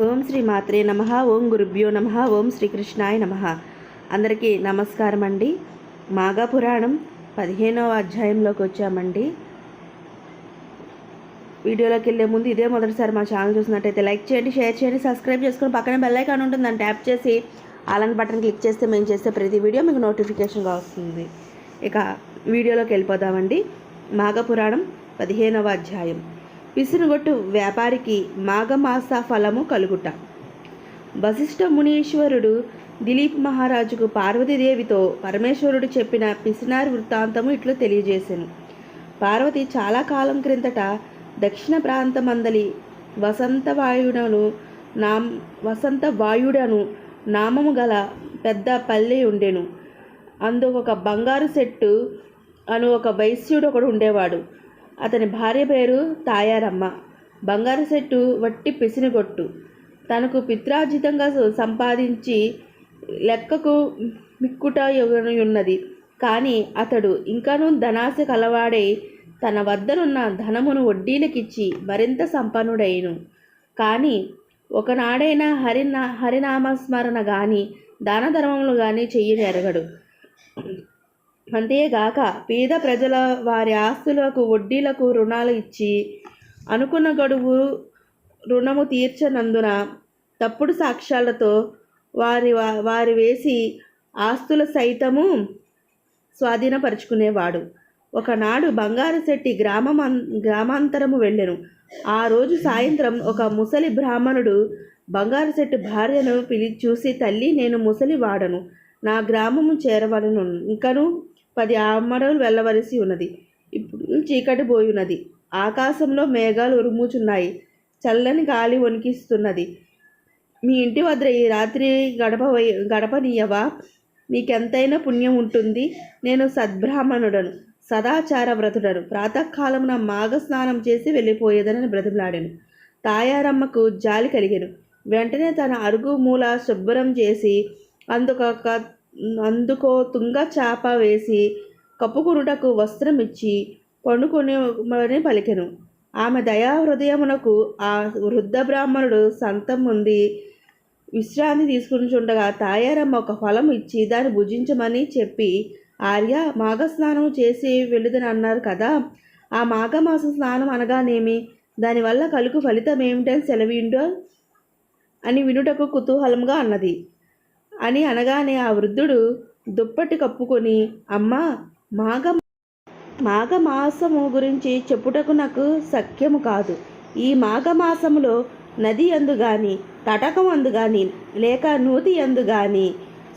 ఓం శ్రీ మాత్రే నమః. ఓం గురుభ్యో నమః. ఓం శ్రీకృష్ణాయ నమః. అందరికీ నమస్కారం అండి. మాఘపురాణం 15వ అధ్యాయంలోకి వచ్చామండి. వీడియోలోకి వెళ్ళే ముందు ఇదే మొదటిసారి మా ఛానల్ చూసినట్టయితే లైక్ చేయండి, షేర్ చేయండి, సబ్స్క్రైబ్ చేసుకొని పక్కనే బెల్ ఐకాన్ ఉంటుంది, దాన్ని ట్యాప్ చేసి ఆల్ అనే బటన్ క్లిక్ చేస్తే మేము చేసే ప్రతి వీడియో మీకు నోటిఫికేషన్గా వస్తుంది. ఇక వీడియోలోకి వెళ్ళిపోదామండి. మాఘపురాణం 15వ అధ్యాయం. పిసినుగొట్టు వ్యాపారికి మాఘమాస ఫలము కలుగుట. వశిష్ఠ మునీశ్వరుడు దిలీప్ మహారాజుకు పార్వతీదేవితో పరమేశ్వరుడు చెప్పిన పిసినారి వృత్తాంతము ఇట్లు తెలియజేసెను. పార్వతి చాలా కాలం క్రిందట దక్షిణ ప్రాంతమందలి వసంతవాయుడను నామము గల పెద్ద పల్లె ఉండెను. అందు ఒక బంగారు సెట్టు అను ఒక వైశ్యుడు ఒకడు ఉండేవాడు. అతని భార్య పేరు తాయారమ్మ. బంగారు సెట్టు వట్టి పిసినిగొట్టు. తనకు పిత్రార్జితంగా సంపాదించి లెక్కకు మిక్కుట ఉన్నది. కానీ అతడు ఇంకనూ ధనాశ కలవాడై తన వద్దనున్న ధనమును వడ్డీలకిచ్చి మరింత సంపన్నుడైను. కానీ ఒకనాడైనా హరినామస్మరణ కానీ దాన ధర్మములు కానీ చెయ్యని ఎరగడు. అంతేగాక పేద ప్రజల వారి ఆస్తులకు వడ్డీలకు రుణాలు ఇచ్చి అనుకున్న గడువు రుణము తీర్చనందున తప్పుడు సాక్ష్యాలతో వారి వేసి ఆస్తుల సైతము స్వాధీనపరుచుకునేవాడు. ఒకనాడు బంగారు శెట్టి గ్రామాంతరము వెళ్ళెను. ఆ రోజు సాయంత్రం ఒక ముసలి బ్రాహ్మణుడు బంగారు శెట్టి భార్యను చూసి, తల్లి, నేను ముసలి వాడను, నా గ్రామము చేరవలను, ఇంకను 10 ఆమడలు వెళ్ళవలసి ఉన్నది. ఇప్పుడు చీకటి పోయున్నది. ఆకాశంలో మేఘాలు ఉరుముచున్నాయి. చల్లని గాలి వణికిస్తున్నది. మీ ఇంటి వద్ద ఈ రాత్రి గడపనీయవా? నీకెంతైనా పుణ్యం ఉంటుంది. నేను సద్బ్రాహ్మణుడను, సదాచార వ్రతుడను. ప్రాతకాలమున మాఘ స్నానం చేసి వెళ్ళిపోయేదని బ్రతిమలాడాను. తాయారమ్మకు జాలి కలిగెను. వెంటనే తన అరుగు మూల శుభ్రం చేసి అందుకో తుంగ చాప వేసి కప్పుకొనుటకు వస్త్రం ఇచ్చి పండుకొనిమని పలికెను. ఆమె దయా హృదయమునకు ఆ వృద్ధ బ్రాహ్మణుడు సంతం ఉంది విశ్రాంతి తీసుకునిచుండగా తాయారమ్మ ఒక ఫలం ఇచ్చి దాన్ని భుజించమని చెప్పి, ఆర్య, మాఘస్నానం చేసి వెళ్ళుదని అన్నారు కదా, ఆ మాఘమాస స్నానం అనగానేమి, దానివల్ల కలుగు ఫలితం ఏమిటని సెలవిండో అని వినుటకు కుతూహలంగా అన్నది. అని అనగానే ఆ వృద్ధుడు దుప్పటి కప్పుకొని, అమ్మా, మాఘమాసము గురించి చెప్పుటకు నాకు సఖ్యము కాదు. ఈ మాఘమాసములో నది అందు గాని, తటకం అందు గాని, లేక నూతి అందు గాని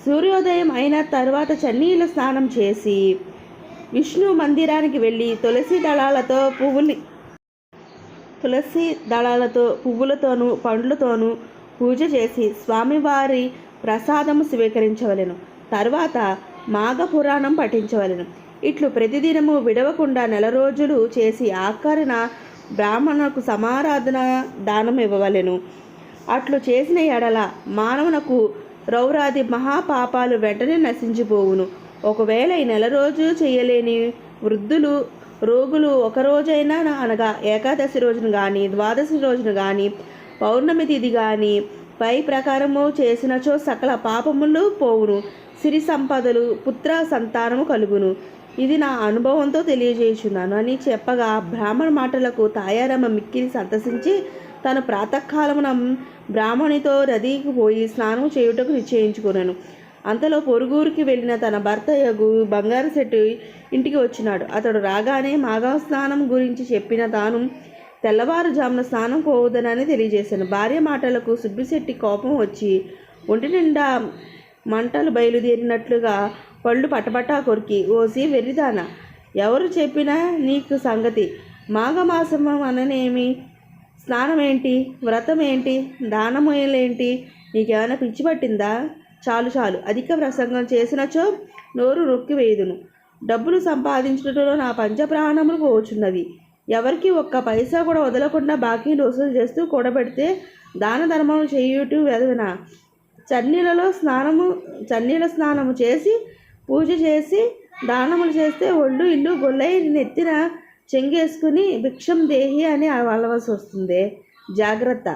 సూర్యోదయం అయిన తరువాత చన్నీళ్ళ స్నానం చేసి విష్ణు మందిరానికి వెళ్ళి తులసి దళాలతో పువ్వులతోనూ పండ్లతోనూ పూజ చేసి స్వామివారి ప్రసాదము స్వీకరించవలెను. తరువాత మాఘపురాణం పఠించవలెను. ఇట్లు ప్రతిదినము విడవకుండా 4 రోజులు చేసి ఆఖరిన బ్రాహ్మణులకు సమారాధన దానం ఇవ్వవలెను. అట్లు చేసిన ఎడల మానవునకు రౌరాది మహాపాపాలు వెంటనే నశించిపోవును. ఒకవేళ ఈ 4 రోజులు చేయలేని వృద్ధులు రోగులు ఒక రోజైనా, అనగా ఏకాదశి రోజును కానీ, ద్వాదశి రోజును కానీ, పౌర్ణమి తిథి కానీ పై ప్రకారము చేసినచో సకల పాపములు పోవును, సిరి సంపదలు, పుత్ర సంతానము కలుగును. ఇది నా అనుభవంతో తెలియజేయుచున్నాను అని చెప్పగా బ్రాహ్మణ మాటలకు తాయారమ్మ మిక్కిలి సంతసించి తను ప్రాతకాలమున బ్రాహ్మణితో నదికి పోయి స్నానం చేయుటకు నిశ్చయించుకున్నాను. అంతలో పొరుగురికి వెళ్ళిన తన భర్త బంగారు శెట్టి ఇంటికి వచ్చినాడు. అతడు రాగానే మాఘ స్నానం గురించి చెప్పిన తాను తెల్లవారుజామున స్నానం పోవదనని తెలియజేశాను. భార్య మాటలకు సుబ్బిశెట్టి కోపం వచ్చి ఒంటి నిండా మంటలు బయలుదేరినట్లుగా పళ్ళు పటపటా కొరికి, ఓసి వెర్రిదానా, ఎవరు చెప్పినా నీకు సంగతి, మాఘమాసం అననేమి, స్నానం ఏంటి, వ్రతం ఏంటి, దానమేంటి, నీకేమైనా పిచ్చి పట్టిందా? చాలు చాలు, అధిక ప్రసంగం చేసినచో నోరు నొక్కి వేయుదును. డబ్బులు సంపాదించడంలో నా పంచప్రాణములు పోచున్నవి. ఎవరికి ఒక్క పైసా కూడా వదలకుండా బాకీలు వసూలు చేస్తూ కూడబెడితే దాన ధర్మం చేయుట వెదన. చన్నీళ్ళ స్నానము చేసి పూజ చేసి దానములు చేస్తే ఒళ్ళు ఇల్లు గొల్లై నెత్తిన చెంగేసుకుని భిక్షం దేహి అని వాళ్ళవలసి వస్తుంది. జాగ్రత్త.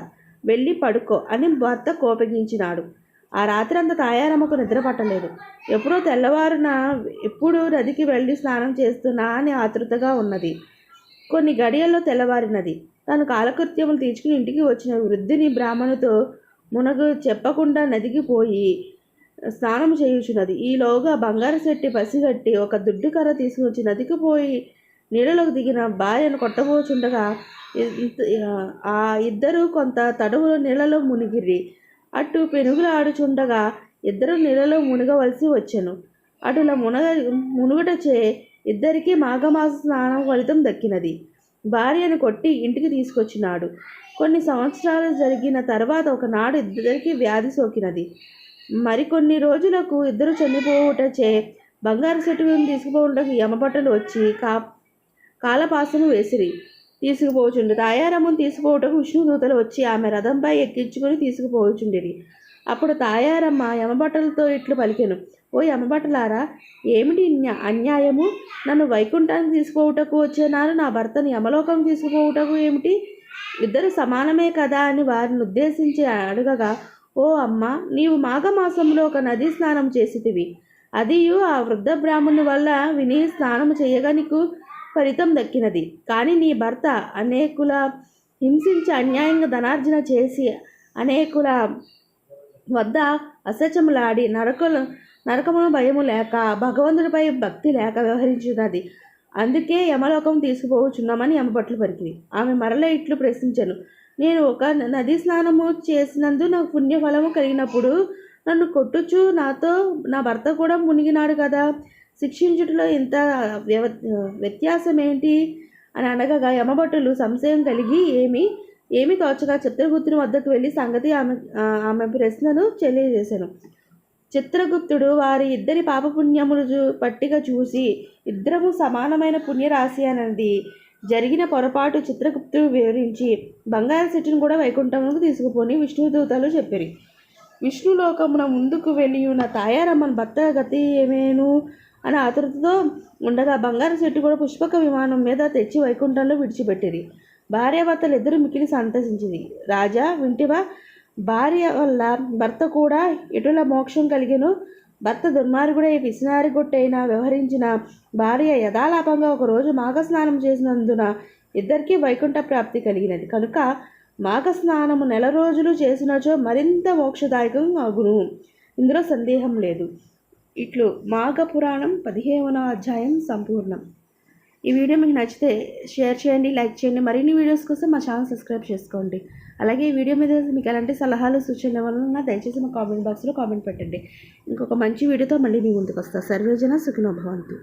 వెళ్ళి పడుకో అని భర్త కోపగించినాడు. ఆ రాత్రి అంతా తాయారమ్మకు నిద్ర పట్టలేదు. ఎప్పుడో తెల్లవారున ఎప్పుడు నదికి వెళ్ళి స్నానం చేస్తున్నా అని ఆతృతగా ఉన్నది. కొన్ని గడియల్లో తెల్లవారినది. తాను కాలకృత్యములు తీర్చుకుని ఇంటికి వచ్చిన వృద్ధిని బ్రాహ్మణుతో మునగు చెప్పకుండా నదికి పోయి స్నానం చేయుచున్నది. ఈలోగా బంగారు శెట్టి పసిగట్టి ఒక దుడ్డు కర్ర తీసుకొచ్చి నదికి పోయి నీళ్ళలోకి దిగిన భార్యను కొట్టబోచుండగా ఆ ఇద్దరు కొంత తడువులో నీళ్ళలో మునిగిరి. అటు పెనుగులాడుచుండగా ఇద్దరు నీళ్ళలో మునగవలసి వచ్చెను. అటులా మునుగటచే ఇద్దరికీ మాఘమాస స్నానం ఫలితం దక్కినది. భార్యను కొట్టి ఇంటికి తీసుకొచ్చినాడు. కొన్ని సంవత్సరాలు జరిగిన తర్వాత ఒకనాడు ఇద్దరికి వ్యాధి సోకినది. మరికొన్ని రోజులకు ఇద్దరు చనిపోవుటచే బంగారు సెట్టును తీసుకుపోవడానికి యమపట్టలు వచ్చి కాలపాసను వేసిరి. తీసుకుపోచుండి తాయారమ్మను తీసుకుపోవటకు విష్ణుదూతలు వచ్చి ఆమె రథంపై ఎక్కించుకుని తీసుకుపోవచుండిరి. అప్పుడు తాయారమ్మ యమభటులతో ఇట్లు పలికెను, ఓ యమభటులారా, ఏమిటి అన్యాయము? నన్ను వైకుంఠానికి తీసుకుపోవుటకు వచ్చేనారు, నా భర్తను యమలోకం తీసుకుపోవుటకు ఏమిటి? ఇద్దరు సమానమే కదా అని వారిని ఉద్దేశించి అడగగా, ఓ అమ్మ, నీవు మాఘమాసంలో ఒక నదీ స్నానం చేసితివి. అదియు ఆ వృద్ధ బ్రాహ్మణుని వల్ల విని స్నానం చేయగా నీకు ఫలితం దక్కినది. కానీ నీ భర్త అనేకుల హింసించి అన్యాయంగా ధనార్జన చేసి అనేకుల వద్ద అసత్యములాడి నరకమును భయము లేక భగవంతుడిపై భక్తి లేక వ్యవహరించున్నది. అందుకే యమలోకం తీసుకుపోవచ్చున్నామని యమభట్లు పలికింది. ఆమె మరల ఇట్లు ప్రశ్నించను, నేను ఒక నదీ స్నానము చేసినందు నాకు పుణ్యఫలము కలిగినప్పుడు నన్ను కొట్టుచు నా భర్త కూడా మునిగినాడు కదా, శిక్షించుటలో ఇంత వ్యత్యాసం ఏంటి అని అనగా యమభట్టులు సంశయం కలిగి ఏమి తోచగా చిత్రగుప్తుని వద్దకు వెళ్ళి సంగతి ఆమె ప్రశ్నను తెలియజేశాను. చిత్రగుప్తుడు వారి ఇద్దరి పాపపుణ్యములు పట్టిక చూసి ఇద్దరము సమానమైన పుణ్యరాశి అన్నది జరిగిన పొరపాటు చిత్రగుప్తుడు వివరించి బంగారు సెట్టును కూడా వైకుంఠములకు తీసుకుపోని విష్ణుదూతలు చెప్పిరి. విష్ణులోకమున ముందుకు వెళ్ళి ఉన్న తాయారమ్మను భర్త గతి ఏమేను అని ఆతృతతో ఉండగా బంగారు చెట్టు కూడా పుష్పక విమానం మీద తెచ్చి వైకుంఠంలో విడిచిపెట్టింది. భార్యాభర్తలు ఇద్దరు మిక్కిలి సంతసించింది. రాజా, వింటివా? భార్య వల్ల భర్త కూడా ఎటుల మోక్షం కలిగెను. భర్త దుర్మార్గుడై పిసినారి గొట్టైనా వ్యవహరించిన భార్య యథాలాపంగా ఒకరోజు మాఘస్నానం చేసినందున ఇద్దరికీ వైకుంఠ ప్రాప్తి కలిగినది. కనుక మాఘస్నానము 1 రోజులు చేసినచో మరింత మోక్షదాయకం అగును. ఇందులో సందేహం లేదు. ఇట్లు మాఘ పురాణం 15వ అధ్యాయం సంపూర్ణం. ఈ వీడియో మీకు నచ్చితే షేర్ చేయండి, లైక్ చేయండి. మరిన్ని వీడియోస్ కోసం మా ఛానల్ సబ్స్క్రైబ్ చేసుకోండి. అలాగే ఈ వీడియో మీద మీకు ఎలాంటి సలహాలు సూచనలు ఏమన్నా దయచేసి మా కామెంట్ బాక్స్లో కామెంట్ పెట్టండి. ఇంకొక మంచి వీడియోతో మళ్ళీ మీ ముందుకు వస్తా. సర్వేజన సుఖినో భవంతు.